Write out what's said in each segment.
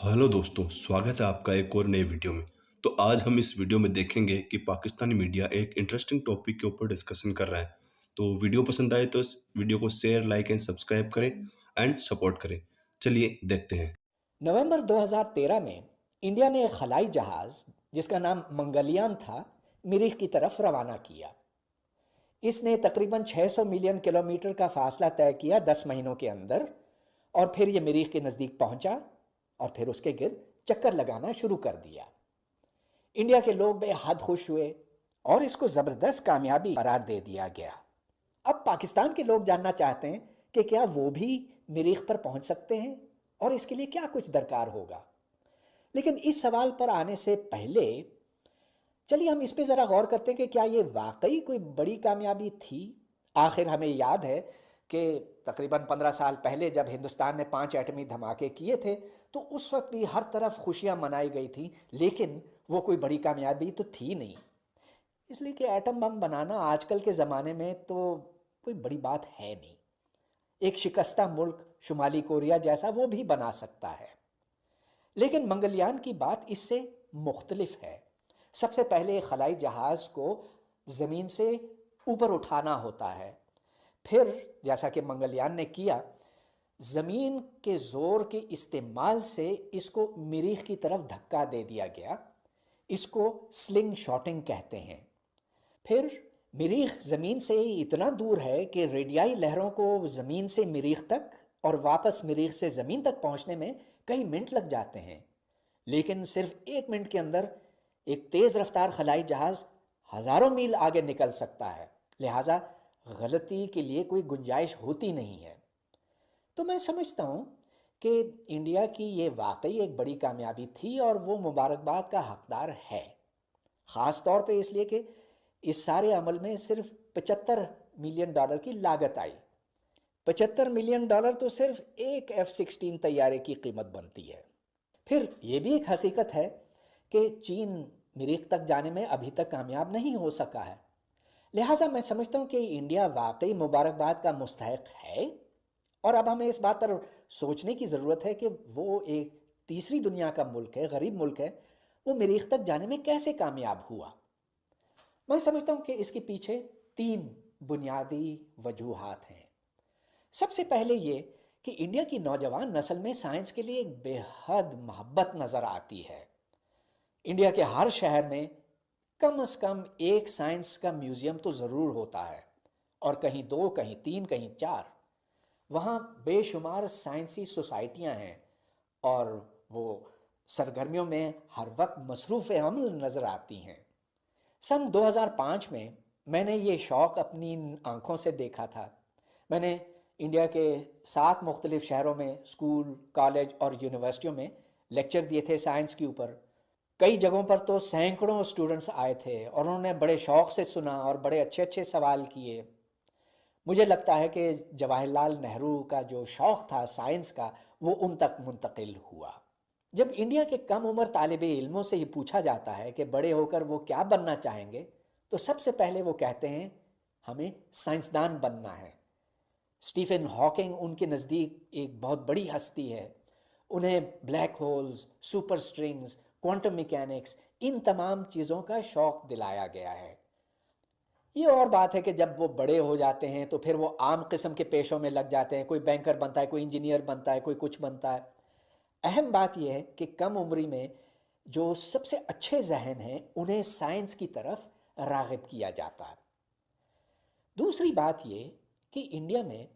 Hello दोस्तों, स्वागत है आपका एक और नए वीडियो में। तो आज हम इस वीडियो में देखेंगे कि पाकिस्तानी मीडिया एक इंटरेस्टिंग टॉपिक के ऊपर डिस्कशन कर रहा है। तो वीडियो पसंद आए तो इस वीडियो को शेयर, लाइक एंड सब्सक्राइब करें एंड सपोर्ट करें। चलिए देखते हैं। नवंबर 2013 में इंडिया ने एक खलाई जहाज जिसका नाम मंगलयान था, मरीख की तरफ रवाना किया। इसने तकरीबन 600 मिलियन किलोमीटर का फासला तय किया 10 महीनों के अंदर, और फिर यह मरीख के नज़दीक पहुंचा और फिर उसके गिर्द चक्कर लगाना शुरू कर दिया। इंडिया के लोग बेहद खुश हुए और इसको ज़बरदस्त कामयाबी करार दे दिया गया। अब पाकिस्तान के लोग जानना चाहते हैं कि क्या वो भी मरीख पर पहुंच सकते हैं और इसके लिए क्या कुछ दरकार होगा। लेकिन इस सवाल पर आने से पहले चलिए हम इस पे ज़रा गौर करते हैं कि क्या ये वाकई कोई बड़ी कामयाबी थी। आखिर हमें याद है कि तकरीबन 15 साल पहले जब हिंदुस्तान ने 5 एटमी धमाके किए थे तो उस वक्त भी हर तरफ खुशियां मनाई गई थी, लेकिन वो कोई बड़ी कामयाबी तो थी नहीं। इसलिए कि एटम बम बनाना आजकल के ज़माने में तो कोई बड़ी बात है नहीं। एक शिकस्ता मुल्क शुमाली कोरिया जैसा वो भी बना सकता है। लेकिन मंगलयान की बात इससे मुख्तलिफ है। सबसे पहले खलाई जहाज़ को ज़मीन से ऊपर उठाना होता है। फिर जैसा कि मंगलयान ने किया, ज़मीन के ज़ोर के इस्तेमाल से इसको मरीख की तरफ धक्का दे दिया गया। इसको स्लिंग शॉटिंग कहते हैं। फिर मरीख ज़मीन से इतना दूर है कि रेडियाई लहरों को ज़मीन से मरीख तक और वापस मरीख से ज़मीन तक पहुंचने में कई मिनट लग जाते हैं। लेकिन सिर्फ 1 मिनट के अंदर एक तेज़ रफ्तार खलाई जहाज़ हज़ारों मील आगे निकल सकता है। लिहाजा गलती के लिए कोई गुंजाइश होती नहीं है। तो मैं समझता हूँ कि इंडिया की ये वाकई एक बड़ी कामयाबी थी और वो मुबारकबाद का हकदार है। ख़ास तौर पे इसलिए कि इस सारे अमल में सिर्फ 75 मिलियन डॉलर की लागत आई। 75 मिलियन डॉलर तो सिर्फ एक F-16 तैयारे की कीमत बनती है। फिर ये भी एक हकीकत है कि चीन मरीख तक जाने में अभी तक कामयाब नहीं हो सका है। लिहाजा मैं समझता हूँ कि इंडिया वाकई मुबारकबाद का मुस्तहक है, और अब हमें इस बात पर सोचने की ज़रूरत है कि वो एक तीसरी दुनिया का मुल्क है, गरीब मुल्क है, वो मरीख तक जाने में कैसे कामयाब हुआ। मैं समझता हूँ कि इसके पीछे 3 बुनियादी वजूहात हैं। सबसे पहले ये कि इंडिया की नौजवान नस्ल में साइंस के लिए एक बेहद मोहब्बत नज़र आती है। इंडिया के हर शहर में कम से कम एक साइंस का म्यूज़ियम तो ज़रूर होता है, और कहीं 2, कहीं 3, कहीं 4। वहाँ बेशुमार साइंसी सोसाइटियाँ हैं और वो सरगर्मियों में हर वक्त मसरूफ़ अमल नज़र आती हैं। सन 2005 में मैंने ये शौक़ अपनी आँखों से देखा था। मैंने इंडिया के 7 मुख्तलिफ़ शहरों में स्कूल, कॉलेज और यूनिवर्सिटियों में लेक्चर दिए थे साइंस के ऊपर। कई जगहों पर तो सैकड़ों स्टूडेंट्स आए थे और उन्होंने बड़े शौक़ से सुना और बड़े अच्छे अच्छे सवाल किए। मुझे लगता है कि जवाहरलाल नेहरू का जो शौक़ था साइंस का, वो उन तक मुंतकिल हुआ। जब इंडिया के कम उम्र तालिबे इल्मों से ये पूछा जाता है कि बड़े होकर वो क्या बनना चाहेंगे, तो सबसे पहले वो कहते हैं हमें साइंसदान बनना है। स्टीफन हॉकिंग उनके नज़दीक एक बहुत बड़ी हस्ती है। उन्हें black holes, super strings, quantum mechanics, इन तमाम चीज़ों का शौक़ दिलाया गया है। ये और बात है कि जब वो बड़े हो जाते हैं तो फिर वो आम किस्म के पेशों में लग जाते हैं। कोई बैंकर बनता है, कोई इंजीनियर बनता है, कोई कुछ बनता है। अहम बात यह है कि कम उम्री में जो सबसे अच्छे जहन हैं उन्हें साइंस की तरफ राग़िब किया जाता है। दूसरी बात ये कि इंडिया में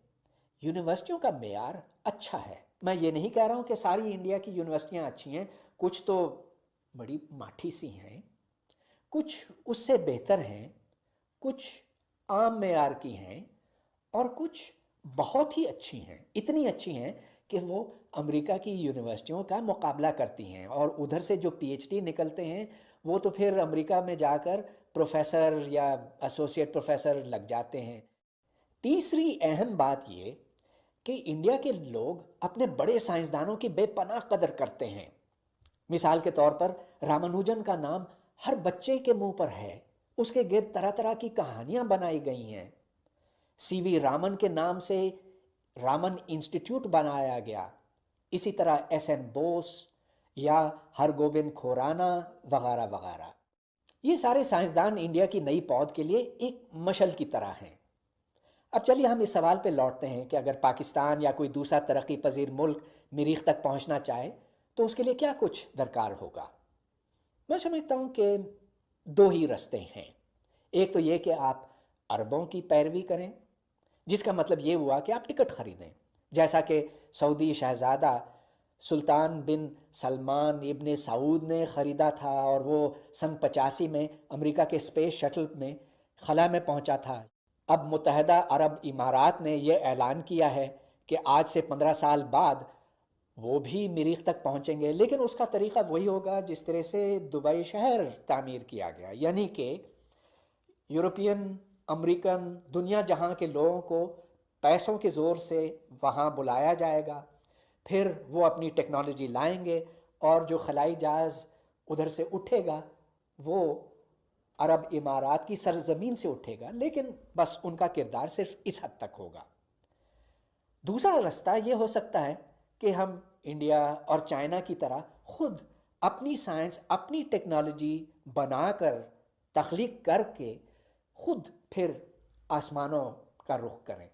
यूनिवर्सिटियों का मेयार अच्छा है। मैं ये नहीं कह रहा हूँ कि सारी इंडिया की यूनिवर्सिटियाँ अच्छी हैं। कुछ तो बड़ी माठी सी हैं, कुछ उससे बेहतर हैं, कुछ आम मेयार की हैं, और कुछ बहुत ही अच्छी हैं। इतनी अच्छी हैं कि वो अमेरिका की यूनिवर्सिटियों का मुकाबला करती हैं, और उधर से जो पीएचडी निकलते हैं वो तो फिर अमेरिका में जाकर प्रोफेसर या एसोसिएट प्रोफेसर लग जाते हैं। तीसरी अहम बात ये कि इंडिया के लोग अपने बड़े साइंसदानों की बेपनाह कदर करते हैं। मिसाल के तौर पर रामानुजन का नाम हर बच्चे के मुंह पर है। उसके गिर्द तरह तरह की कहानियां बनाई गई हैं। सीवी रामन के नाम से रामन इंस्टीट्यूट बनाया गया। इसी तरह एस एन बोस, یا ہرگوبند کھورانا وغیرہ وغیرہ۔ یہ سارے سائنسدان انڈیا کی نئی پود کے لیے ایک مشل کی طرح ہیں۔ اب چلیے ہم اس سوال پہ لوٹتے ہیں کہ اگر پاکستان یا کوئی دوسرا ترقی پذیر ملک مریخ تک پہنچنا چاہے تو اس کے لیے کیا کچھ درکار ہوگا؟ میں سمجھتا ہوں کہ دو ہی رستے ہیں۔ ایک تو یہ کہ آپ عربوں کی پیروی کریں، جس کا مطلب یہ ہوا کہ آپ ٹکٹ خریدیں، جیسا کہ سعودی شہزادہ سلطان بن سلمان ابن سعود نے خریدا تھا، اور وہ سن 85 میں امریکہ کے اسپیس شٹل میں خلا میں پہنچا تھا۔ اب متحدہ عرب امارات نے یہ اعلان کیا ہے کہ آج سے 15 سال بعد وہ بھی مریخ تک پہنچیں گے، لیکن اس کا طریقہ وہی ہوگا جس طرح سے دبئی شہر تعمیر کیا گیا، یعنی کہ یورپین، امریکن، دنیا جہاں کے لوگوں کو پیسوں کے زور سے وہاں بلایا جائے گا، پھر وہ اپنی ٹیکنالوجی لائیں گے، اور جو خلائی جہاز ادھر سے اٹھے گا وہ عرب امارات کی سرزمین سے اٹھے گا، لیکن بس ان کا کردار صرف اس حد تک ہوگا۔ دوسرا رستہ یہ ہو سکتا ہے کہ ہم انڈیا اور چائنا کی طرح خود اپنی سائنس، اپنی ٹیکنالوجی بنا کر، تخلیق کر کے خود پھر آسمانوں کا رخ کریں۔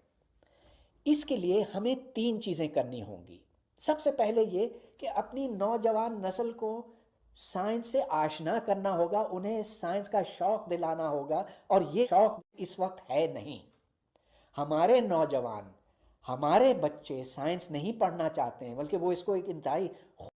اس کے لیے ہمیں 3 چیزیں کرنی ہوں گی۔ سب سے پہلے یہ کہ اپنی نوجوان نسل کو سائنس سے آشنا کرنا ہوگا، انہیں سائنس کا شوق دلانا ہوگا، اور یہ شوق اس وقت ہے نہیں۔ ہمارے نوجوان، ہمارے بچے سائنس نہیں پڑھنا چاہتے ہیں، بلکہ وہ اس کو ایک انتہائی